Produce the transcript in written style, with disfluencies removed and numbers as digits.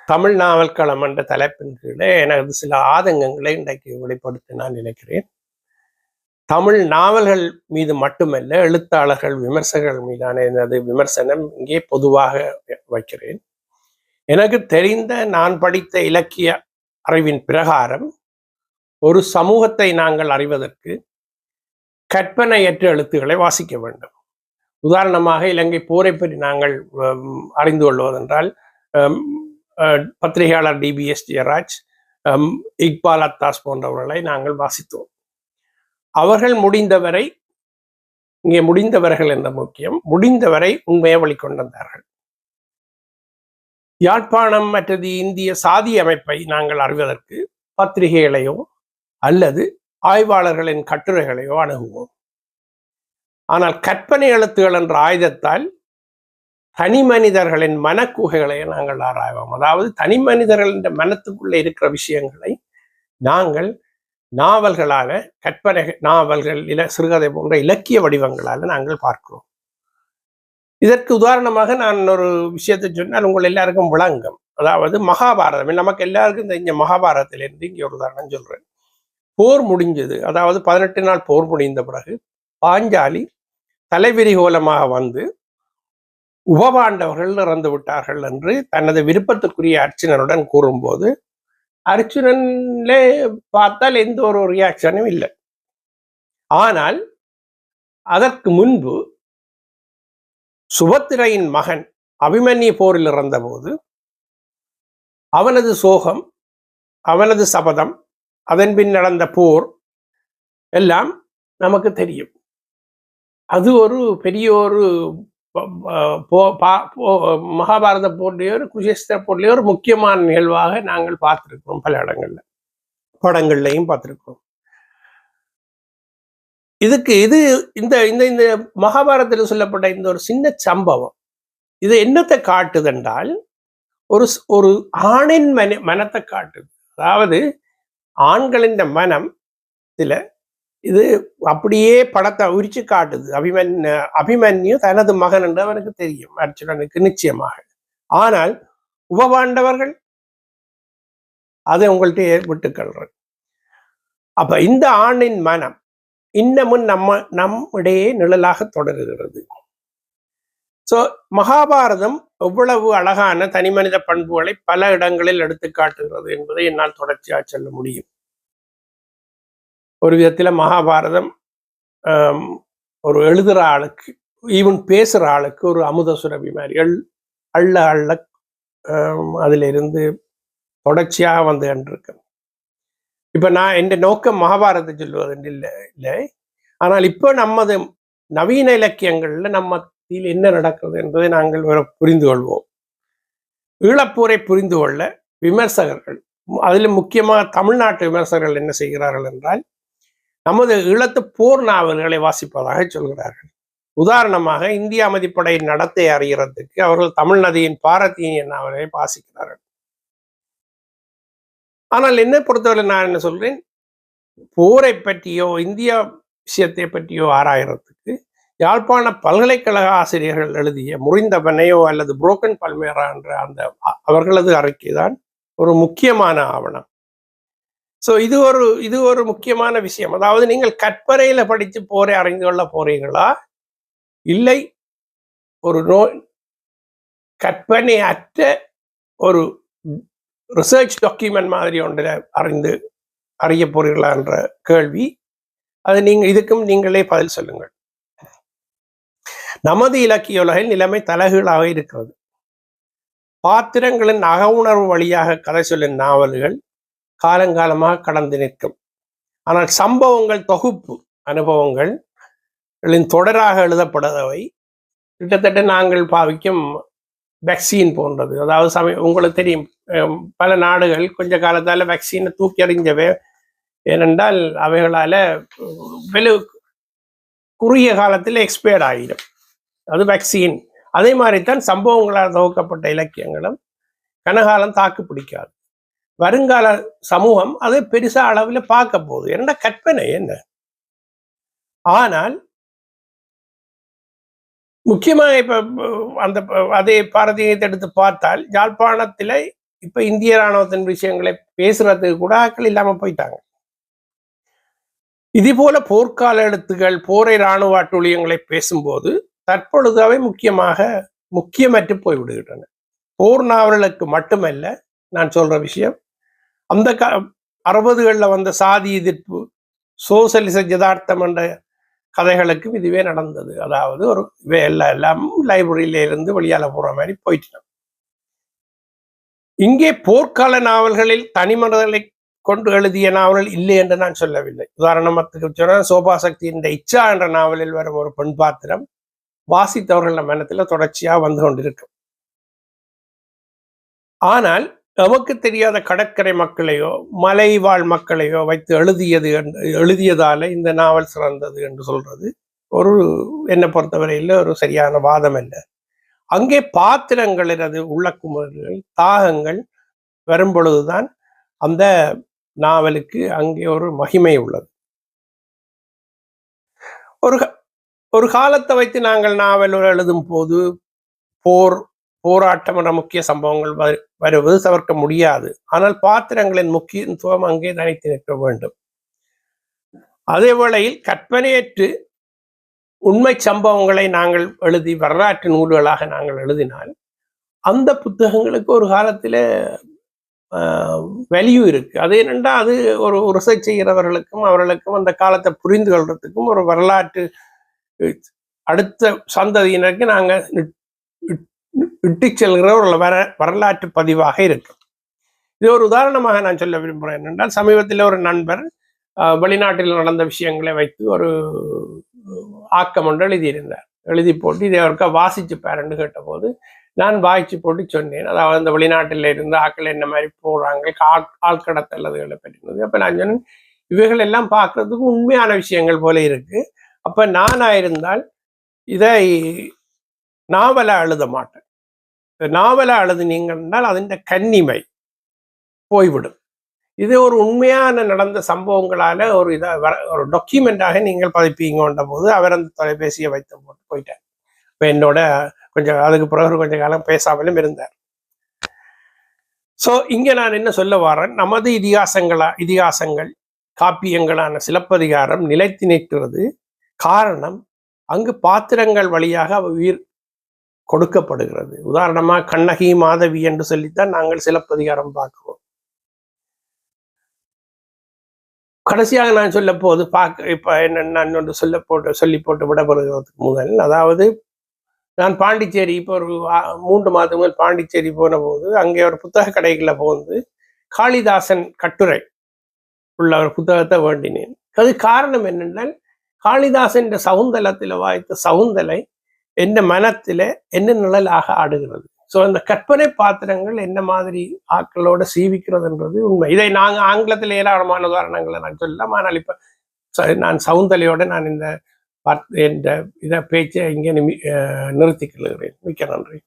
தமிழ் நாவல் களம் என்ற தலைப்பின் கீழே எனது சில ஆதங்கங்களை இன்றைக்கு வெளிப்படுத்த நான் நினைக்கிறேன். தமிழ் நாவல்கள் மீது மட்டுமல்ல, எழுத்தாளர்கள் விமர்சகர்கள் மீதான எனது விமர்சனம் இங்கே பொதுவாக வைக்கிறேன். எனக்கு தெரிந்த நான் படித்த இலக்கிய அறிவின் பிரகாரம் ஒரு சமூகத்தை நாங்கள் அறிவதற்கு கற்பனையற்ற எழுத்துக்களை வாசிக்க வேண்டும். உதாரணமாக இலங்கை போரை பற்றி நாங்கள் அறிந்து கொள்வதென்றால் பத்திரிகையாளர் டிபிஎஸ் ஜெயராஜ், இக்பால் அத்தாஸ் போன்றவர்களை நாங்கள் வாசித்தோம். அவர்கள் முடிந்தவரை, இங்கே முடிந்தவர்கள் என்ற முக்கியம், முடிந்தவரை உண்மையை வெளிக்கொண்டு வந்தார்கள். யாழ்ப்பாணம் மற்றது இந்திய சாதி அமைப்பை நாங்கள் அறிவதற்கு பத்திரிகைகளையோ அல்லது ஆய்வாளர்களின் கட்டுரைகளையோ அணுகுவோம். ஆனால் கற்பனை எழுத்துகள் என்ற ஆயுதத்தால் தனி மனிதர்களின் மனக்குகைகளை நாங்கள் ஆராய்வோம். அதாவது தனி மனிதர்களின் மனத்துக்குள்ளே இருக்கிற விஷயங்களை நாங்கள் நாவல்களால, கற்பனை நாவல்கள், சிறுகதை போன்ற இலக்கிய வடிவங்களால நாங்கள் பார்க்கிறோம். இதற்கு உதாரணமாக நான் ஒரு விஷயத்தை சொன்னால் உங்கள் எல்லாருக்கும் விளங்கும். அதாவது மகாபாரதம், நமக்கு எல்லாருக்கும் தெரிஞ்ச மகாபாரதத்திலிருந்து இங்கே ஒரு உதாரணம் சொல்றேன். போர் முடிஞ்சது, அதாவது 18 நாள் போர் முடிந்த பிறகு பாஞ்சாலி தலைவிரிகோலமாக வந்து உபபாண்டவர்கள் இறந்து விட்டார்கள் என்று தனது விருப்பத்திற்குரிய அர்ச்சுனனுடன் கூறும்போது அர்ச்சுனன்லே பார்த்தால் எந்த ஒரு ரியாக்ஷனும் இல்லை. ஆனால் அதற்கு முன்பு சுபத்திரையின் மகன் அபிமன்யு போரில் இறந்த போது அவனது சோகம், அவனது சபதம், அதன் பின் நடந்த போர் எல்லாம் நமக்கு தெரியும். அது ஒரு பெரிய ஒரு மகாபாரத போர்லையோ குருஷேஸ்திர போர்லையோ ஒரு முக்கியமான நிகழ்வாக நாங்கள் பார்த்திருக்கிறோம். பல இடங்கள்ல, படங்கள்லையும் பார்த்திருக்கிறோம். இதுக்கு இந்த இந்த மகாபாரதத்தில் சொல்லப்பட்ட இந்த ஒரு சின்ன சம்பவம் இது என்னத்தை காட்டுதென்றால், ஒரு ஆணின் மனத்தை காட்டுது. அதாவது ஆண்களின் மனம் இதுல இது அப்படியே படத்தை உரிச்சு காட்டுது. அபிமன்யு தனது மகன் என்று அவனுக்கு தெரியும், அர்ச்சுனனுக்கு நிச்சயமாக. ஆனால் உபபாண்டவர்கள் அதை உங்கள்கிட்ட விட்டுக்கொள்ற. அப்ப இந்த ஆணின் மனம் இன்னமும் நம்மிடையே நிழலாக தொடர்கிறது. சோ மகாபாரதம் எவ்வளவு அழகான தனி மனித பண்புகளை பல இடங்களில் எடுத்து காட்டுகிறது என்பதை என்னால் தொடர்ச்சியாக சொல்ல முடியும். ஒரு விதத்துல மகாபாரதம் ஒரு எழுதுற ஆளுக்கு, ஈவன் பேசுற ஆளுக்கு ஒரு அமுத சுரபி மாதிரி அள்ள அள்ள அதுல இருந்து தொடர்ச்சியாக வந்து கண்டிருக்கேன். இப்ப நான் என் நோக்கம் மகாபாரதத்தை சொல்லுவது இல்லை. ஆனால் இப்போ நமது நவீன இலக்கியங்கள்ல நம்ம என்ன நடக்கிறது என்பதை நாங்கள் புரிந்து கொள்வோம். ஈழப்போரை புரிந்து கொள்ள விமர்சகர்கள், அதில் முக்கியமாக தமிழ்நாட்டு விமர்சகர்கள் என்ன செய்கிறார்கள் என்றால், நமது ஈழத்து போர் நாவல்களை வாசிப்பதாக சொல்கிறார்கள். உதாரணமாக இந்திய அமைதிப்படையின் நடத்தை அறிகிறதுக்கு அவர்கள் தமிழ் நதியின் பாரதியின் நாவலை வாசிக்கிறார்கள். ஆனால் என்னை பொறுத்தவரை நான் என்ன சொல்றேன், போரை பற்றியோ இந்திய விஷயத்தை பற்றியோ ஆராயறதுக்கு யாழ்ப்பாண பல்கலைக்கழக ஆசிரியர்கள் எழுதிய முறிந்த பனையோ அல்லது புரோக்கன் பல்மேரா என்ற அந்த அவர்களது அறிக்கை தான் ஒரு முக்கியமான ஆவணம். ஸோ இது ஒரு முக்கியமான விஷயம். அதாவது நீங்கள் கற்பனையில படித்து போரை அறிந்து கொள்ள போறீங்களா, இல்லை ஒரு கற்பனை அற்ற ஒரு ரிசர்ச் டாக்குமெண்ட் மாதிரி ஒன்றில் அறிய போறீர்களா என்ற கேள்வி. அது இதுக்கும் நீங்களே பதில் சொல்லுங்கள். நமது இலக்கிய உலகில் நிலைமை தலைகீழாக இருக்கிறது. பாத்திரங்களின் அக உணர்வு வழியாக கதை சொல்லும் நாவல்கள் காலங்காலமாக கடந்து நிற்கும். ஆனால் சம்பவங்கள், தொகுப்பு அனுபவங்களின் தொடராக எழுதப்படவை கிட்டத்தட்ட நாங்கள் பாவிக்கும் வேக்சின் போன்றது. அதாவது உங்களுக்கு தெரியும், பல நாடுகள் கொஞ்ச காலத்தால வேக்சினை தூக்கி எறிஞ்சவே. ஏனென்றால் அவைகளால குறுகிய காலத்தில் எக்ஸ்பயர்ட் ஆகிடும். அது வேக்சின். அதே மாதிரித்தான் சம்பவங்களால் தொகுக்கப்பட்ட இலக்கியங்களும் கனகாலம் தாக்கு பிடிக்காது. வருங்கால சமூகம் அதை பெருசா அளவில் பார்க்க போகுது. என்ன கற்பனை என்ன. ஆனால் முக்கியமாக இப்ப அந்த அதே பாரதியத்தை எடுத்து பார்த்தால், யாழ்ப்பாணத்தில இப்ப இந்திய இராணுவத்தின் விஷயங்களை பேசுறதுக்கு கூட ஆட்கள் இல்லாம போயிட்டாங்க. இது போல போர்க்கால எழுத்துகள், போரை இராணுவ அட்டூழியங்களை பேசும்போது தற்பொழுது அவை முக்கியமற்று போய்விடுகின்றன. போர் நாவல்களுக்கு மட்டுமல்ல, நான் சொல்ற விஷயம் அந்த 60களில் வந்த சாதி எதிர்ப்பு, சோசலிச ஜதார்த்தம் என்ற கதைகளுக்கும் இதுவே நடந்தது. அதாவது ஒரு எல்லாம் லைப்ரரியில இருந்து வெளியால போற மாதிரி போயிட்டு. இங்கே போர்க்கால நாவல்களில் தனிமனிதர்களை கொண்டு எழுதிய நாவல்கள் இல்லை என்று நான் சொல்லவில்லை. உதாரணத்துக்கு சொன்னால் சோபா சக்தியின் இச்சா என்ற நாவலில் வரும் ஒரு பெண் பாத்திரம் வாசித்தவர்கள் மனத்தில் தொடர்ச்சியா வந்து கொண்டிருக்கும். ஆனால் நமக்கு தெரியாத கடற்கரை மக்களையோ மலைவாழ் மக்களையோ வைத்து எழுதியதால இந்த நாவல் சிறந்தது என்று சொல்றது என்னை பொறுத்தவரையில் ஒரு சரியான வாதம் அல்ல. அங்கே பாத்திரங்களினது உள்ளக்குமுறல்கள், தாகங்கள் வரும் பொழுதுதான் அந்த நாவலுக்கு அங்கே ஒரு மகிமை உள்ளது. ஒரு காலத்தை வைத்து நாங்கள் நாவல் எழுதும் போது போராட்டம் என்ற முக்கிய சம்பவங்கள் வருவது தவிர்க்க முடியாது. ஆனால் பாத்திரங்களின் முக்கியத்துவம் அங்கே தனித்து நிற்க வேண்டும். அதே வேளையில் கற்பனையற்று உண்மை சம்பவங்களை நாங்கள் எழுதி வரலாற்று நூல்களாக நாங்கள் எழுதினால் அந்த புத்தகங்களுக்கு ஒரு காலத்தில் வேல்யூ இருக்கு. அது என்னென்னா, அது ஒரு ரிசர்ச் செய்கிறவர்களுக்கும் அவர்களுக்கும் அந்த காலத்தை புரிந்து கொள்றதுக்கும் ஒரு வரலாற்று அடுத்த சந்ததியினருக்கு நாங்கள் விட்டு செல்கிற ஒரு வரலாற்று பதிவாக இருக்கும். இது ஒரு உதாரணமாக நான் சொல்ல விரும்புகிறேன். என்னென்றால், சமீபத்தில் ஒரு நண்பர் வெளிநாட்டில் நடந்த விஷயங்களை வைத்து ஒரு ஆக்கம் ஒன்று எழுதியிருந்தார். எழுதி போட்டு இதை அவருக்கா வாசிச்சு பாருன்னு கேட்டபோது நான் வாய்ச்சி போட்டு சொன்னேன். அதாவது அந்த வெளிநாட்டில் இருந்து ஆட்கள் என்ன மாதிரி போடுறாங்க, ஆழ்கடத்தல்லதுகளை பற்றினது. அப்போ நான் சொன்னேன், இவைகள் எல்லாம் பார்க்கறதுக்கு உண்மையான விஷயங்கள் போல இருக்கு. அப்போ நானா இருந்தால் இதை நாவலா எழுத மாட்டேன். நாவலா எழுதினீங்கன்னால் அதன் கன்னிமை போய்விடும். இது ஒரு உண்மையான நடந்த சம்பவங்களால ஒரு டாக்குமெண்டாக நீங்கள் பதிப்பீங்கன்ற போது அவர் அந்த தொலைபேசியை வைத்து போட்டு போயிட்டார். இப்போ என்னோட அதுக்கு பிறகு கொஞ்ச காலம் பேசாமலும் இருந்தார். ஸோ இங்க நான் என்ன சொல்ல வரேன், நமது இதிகாசங்கள் காப்பியங்களான சிலப்பதிகாரம் நிலைத்து நிற்கிறது. காரணம், அங்கு பாத்திரங்கள் வழியாக உயிர் கொடுக்கப்படுகிறது. உதாரணமா கண்ணகி மாதவி என்று சொல்லித்தான் நாங்கள் சிலப்பதிகாரம் பார்க்கிறோம். கடைசியாக நான் சொல்ல போது இப்ப என்ன நான் ஒன்று சொல்லி போட்டு விடப்படுகிறதுக்கு முதல், அதாவது நான் பாண்டிச்சேரி இப்போ ஒரு 3 மாதம் முதல் பாண்டிச்சேரி போன போது அங்கே ஒரு புத்தக கடைகளில் போந்து காளிதாசன் கட்டுரை உள்ள ஒரு புத்தகத்தை வேண்டினேன். அது காரணம் என்னென்னால், காளிதாசன் சகுந்தலத்தில் வாய்த்த சகுந்தலை என்ன மனத்தில் என்ன நிழலாக ஆடுகிறது. ஸோ அந்த கற்பனை பாத்திரங்கள் என்ன மாதிரி ஆட்களோட சீவிக்கிறதுன்றது உண்மை. இதை நாங்கள் ஆங்கிலத்தில் ஏராளமான உதாரணங்களை நான் சொல்லலாம். ஆனால் இப்போ நான் சகுந்தலையோட நான் இந்த பேச்சை இங்கே நிறுத்திக் கொள்கிறேன். மிக்க நன்றி.